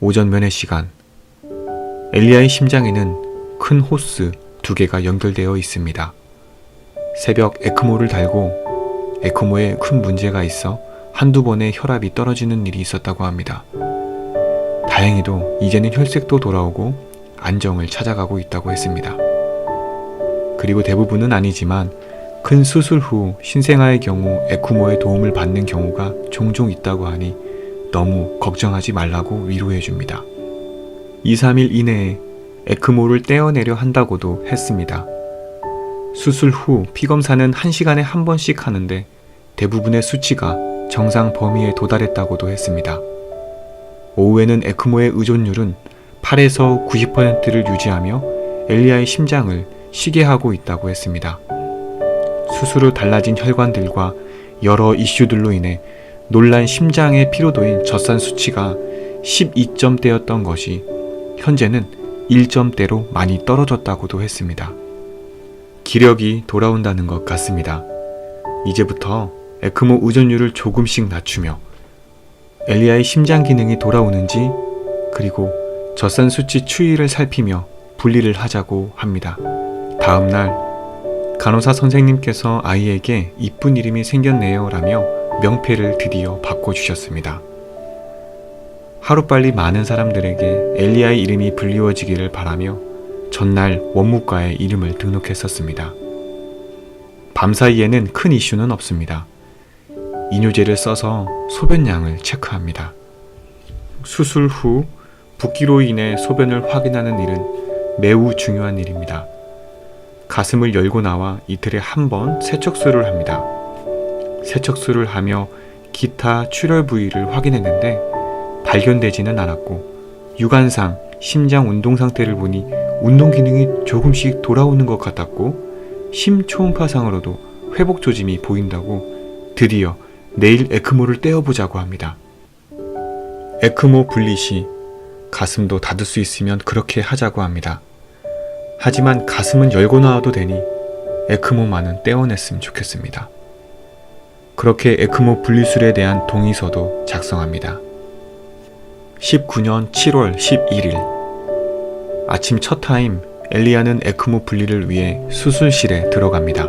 오전 면회 시간, 엘리야의 심장에는 큰 호스 2개가 연결되어 있습니다. 새벽 에크모를 달고 에크모에 큰 문제가 있어 한두 번의 혈압이 떨어지는 일이 있었다고 합니다. 다행히도 이제는 혈색도 돌아오고 안정을 찾아가고 있다고 했습니다. 그리고 대부분은 아니지만 큰 수술 후 신생아의 경우 에크모의 도움을 받는 경우가 종종 있다고 하니 너무 걱정하지 말라고 위로해 줍니다. 2, 3일 이내에 에크모를 떼어내려 한다고도 했습니다. 수술 후 피검사는 1시간에 한 번씩 하는데 대부분의 수치가 정상 범위에 도달했다고도 했습니다. 오후에는 에크모의 의존율은 8에서 90%를 유지하며 엘리야의 심장을 쉬게 하고 있다고 했습니다. 수술 후 달라진 혈관들과 여러 이슈들로 인해 놀란 심장의 피로도인 젖산 수치가 12점대였던 것이 현재는 1점대로 많이 떨어졌다고도 했습니다. 기력이 돌아온다는 것 같습니다. 이제부터 에크모 의존율을 조금씩 낮추며 엘리야의 심장 기능이 돌아오는지 그리고 젖산 수치 추이를 살피며 분리를 하자고 합니다. 다음날 간호사 선생님께서 아이에게 이쁜 이름이 생겼네요 라며 명패를 드디어 바꿔주셨습니다. 하루빨리 많은 사람들에게 엘리야의 이름이 불리워지기를 바라며 전날 원무과에 이름을 등록했었습니다. 밤사이에는 큰 이슈는 없습니다. 이뇨제를 써서 소변량을 체크합니다. 수술 후 붓기로 인해 소변을 확인하는 일은 매우 중요한 일입니다. 가슴을 열고 나와 이틀에 한 번 세척술을 합니다. 세척술을 하며 기타 출혈 부위를 확인했는데 발견되지는 않았고 육안상 심장 운동 상태를 보니 운동 기능이 조금씩 돌아오는 것 같았고 심초음파상으로도 회복 조짐이 보인다고 드디어 내일 에크모를 떼어보자고 합니다. 에크모 분리 시 가슴도 닫을 수 있으면 그렇게 하자고 합니다. 하지만 가슴은 열고 나와도 되니 에크모만은 떼어냈으면 좋겠습니다. 그렇게 에크모 분리술에 대한 동의서도 작성합니다. 19년 7월 11일 아침 첫 타임 엘리야는 에크모 분리를 위해 수술실에 들어갑니다.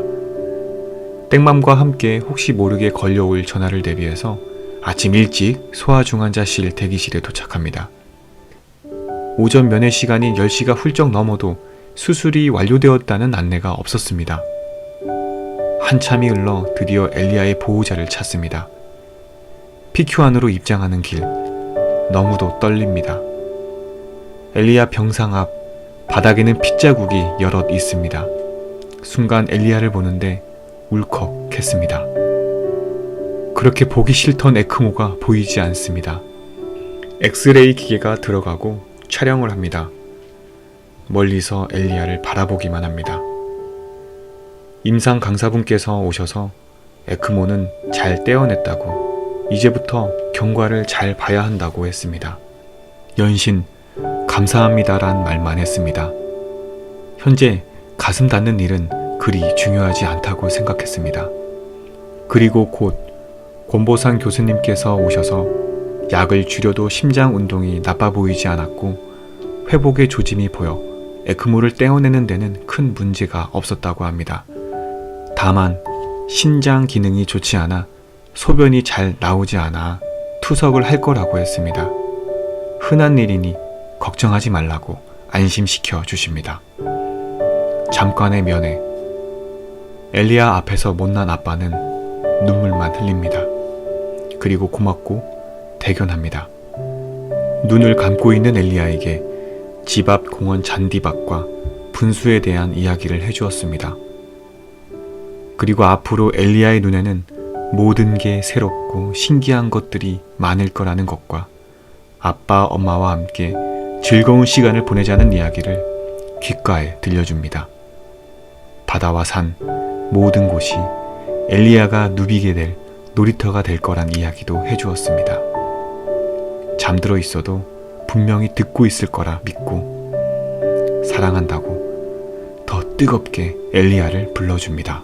땡맘과 함께 혹시 모르게 걸려올 전화를 대비해서 아침 일찍 소아중환자실 대기실에 도착합니다. 오전 면회 시간이 10시가 훌쩍 넘어도 수술이 완료되었다는 안내가 없었습니다. 한참이 흘러 드디어 엘리야의 보호자를 찾습니다. PQ 안으로 입장하는 길, 너무도 떨립니다. 엘리야 병상 앞 바닥에는 핏자국이 여럿 있습니다. 순간 엘리야를 보는데 울컥했습니다. 그렇게 보기 싫던 에크모가 보이지 않습니다. 엑스레이 기계가 들어가고 촬영을 합니다. 멀리서 엘리야를 바라보기만 합니다. 임상 강사분께서 오셔서 에크모는 잘 떼어냈다고 이제부터 경과를 잘 봐야 한다고 했습니다. 연신 감사합니다란 말만 했습니다. 현재 가슴 닫는 일은 그리 중요하지 않다고 생각했습니다. 그리고 곧 권보상 교수님께서 오셔서 약을 줄여도 심장 운동이 나빠 보이지 않았고 회복의 조짐이 보여 에크모를 떼어내는 데는 큰 문제가 없었다고 합니다. 다만 신장 기능이 좋지 않아 소변이 잘 나오지 않아 투석을 할 거라고 했습니다. 흔한 일이니 걱정하지 말라고 안심시켜 주십니다. 잠깐의 면회. 엘리야 앞에서 못난 아빠는 눈물만 흘립니다. 그리고 고맙고 대견합니다. 눈을 감고 있는 엘리야에게 집 앞 공원 잔디밭과 분수에 대한 이야기를 해주었습니다. 그리고 앞으로 엘리야의 눈에는 모든 게 새롭고 신기한 것들이 많을 거라는 것과 아빠, 엄마와 함께 즐거운 시간을 보내자는 이야기를 귓가에 들려줍니다. 바다와 산, 모든 곳이 엘리야가 누비게 될 놀이터가 될 거란 이야기도 해주었습니다. 잠들어 있어도 분명히 듣고 있을 거라 믿고 사랑한다고 더 뜨겁게 엘리야를 불러줍니다.